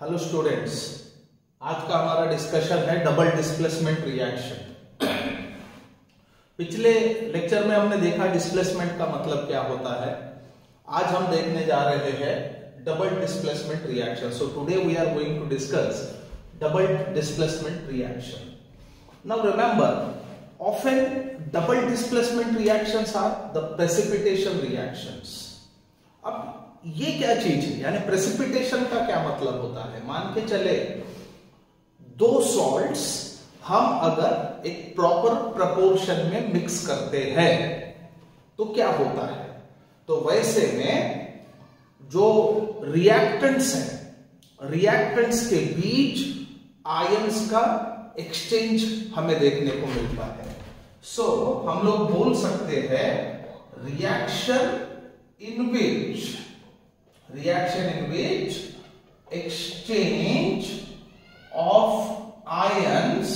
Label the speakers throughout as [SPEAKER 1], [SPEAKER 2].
[SPEAKER 1] Hello students, आज का हमारा डिस्कशन है डबल डिस्प्लेसमेंट रिएक्शन। पिछले लेक्चर में हमने देखा डिस्प्लेसमेंट का मतलब क्या होता है। आज हम देखने जा रहे हैं double displacement reaction. So today we are going to discuss double displacement reaction. Now remember, often double displacement reactions are the precipitation reactions. अब ये क्या चीज है, यानी प्रेसिपिटेशन का क्या मतलब होता है। मान के चले दो सॉल्ट्स हम अगर एक प्रॉपर प्रपोर्शन में मिक्स करते हैं तो क्या होता है। तो वैसे में जो रिएक्टेंट्स हैं, रिएक्टेंट्स के बीच आयंस का एक्सचेंज हमें देखने को मिलता है। सो हम लोग बोल सकते हैं reaction in which exchange of ions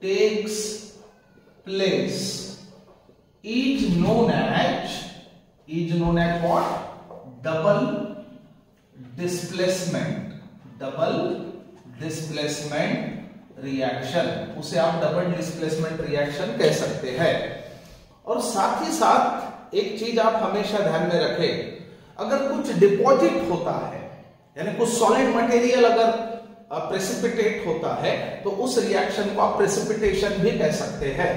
[SPEAKER 1] takes place is known as what? Double displacement reaction. उसे आप डबल डिस्प्लेसमेंट रिएक्शन कह सकते हैं। और साथ ही साथ एक चीज आप हमेशा ध्यान में रखें, अगर कुछ डिपॉजिट होता है, यानी कुछ सॉलिड मटेरियल अगर प्रेसिपिटेट होता है तो उस रिएक्शन को आप प्रेसिपिटेशन भी कह सकते हैं।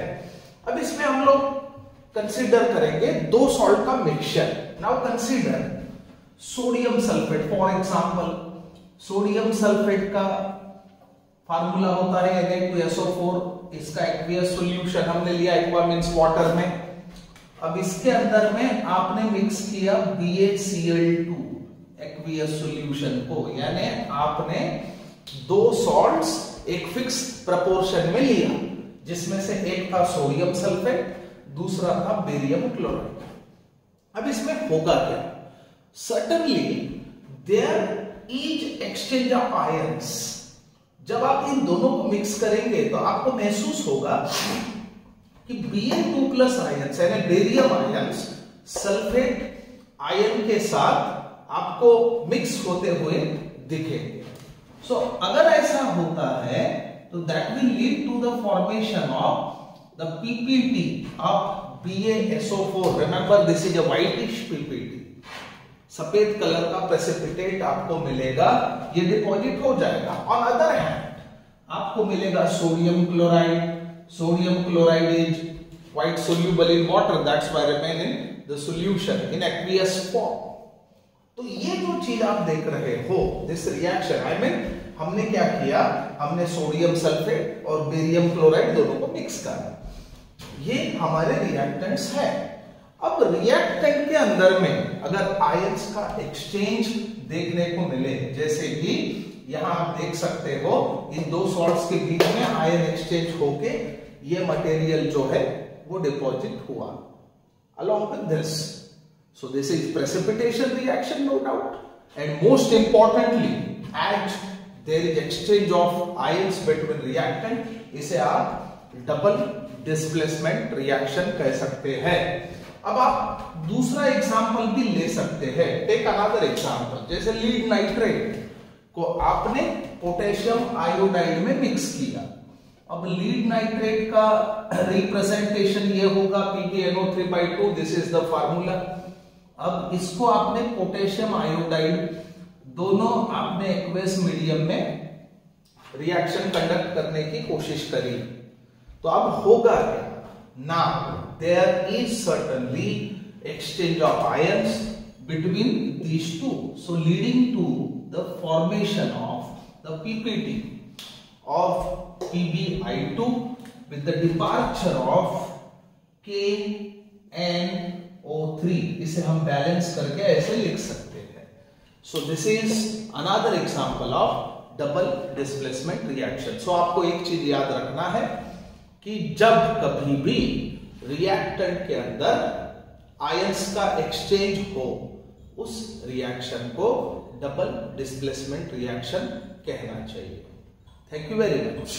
[SPEAKER 1] अब इसमें हम लोग कंसीडर करेंगे दो सॉल्ट का mixture. Now consider sodium sulphate. For example, sodium sulphate का फार्मूला होता है Na2SO4। इसका एक्वियस सॉल्यूशन हमने लिया, एक्वा मींस वाटर में। अब इसके अंदर में आपने मिक्स किया BaCl2 एक्वियस सॉल्यूशन को, यानी आपने दो सॉल्ट्स एक फिक्स प्रपोर्शन में लिया, जिसमें से एक था सोडियम सल्फेट, दूसरा था बेरियम क्लोराइड। अब इसमें होगा क्या? Certainly there is exchange of ions. जब आप इन दोनों को मिक्स करेंगे तो आपको महसूस होगा कि Bn2+ आयंस यानी बेरियम आयंस सल्फेट आयन के साथ आपको मिक्स होते हुए दिखेंगे। सो अगर ऐसा होता है तो that will lead to the formation of the PPT of BaSO4। Remember, this is a whitish PPT। सफेद कलर का प्रेसिपिटेट आपको मिलेगा, ये डिपॉजिट हो जाएगा। ऑन अदर हैंड आपको मिलेगा sodium chloride. Sodium chloride is white soluble in water, that's why remain in the solution in aqueous form. तो ये जो चीज आप देख रहे हो, दिस रिएक्शन, आई मीन हमने क्या किया, हमने सोडियम सल्फेट और बेरियम क्लोराइड दोनों को मिक्स करा। ये हमारे रिएक्टेंट्स है। अब रिएक्टेंट के अंदर में अगर आयंस का एक्सचेंज देखने को मिले, जैसे कि यहां आप देख सकते हो इन दो सॉल्ट्स के बीच में आयन एक्सचेंज होके ये मटेरियल जो है वो डिपॉजिट हुआ along with this. So this is precipitation reaction, no doubt. And most importantly, as there is exchange of ions between reactant, इसे आप डबल डिस्प्लेसमेंट रिएक्शन कह सकते हैं। अब आप दूसरा एग्जांपल भी ले सकते हैं। टेक अनदर एग्जांपल, जैसे लीड नाइट्रेट को आपने पोटेशियम आयोडाइड में मिक्स किया। अब लीड नाइट्रेट का रिप्रेजेंटेशन ये होगा PbNO3/2, this is the formula. अब इसको आपने पोटेशियम आयोडाइड, दोनों आपने एक्वेस मीडियम में रिएक्शन कंडक्ट करने की कोशिश करी। तो अब होगा क्या? Now there is certainly exchange of ions between these two, so leading to the formation of the PPT of PbI2 with the departure of KNO3। इसे हम बैलेंस करके ऐसे लिख सकते हैं। So this is another example of double displacement reaction। So आपको एक चीज याद रखना है कि जब कभी भी रिएक्टेंट के अंदर आयंस का एक्सचेंज हो, उस रिएक्शन को डबल डिस्प्लेसमेंट रिएक्शन कहना चाहिए। Thank you very much.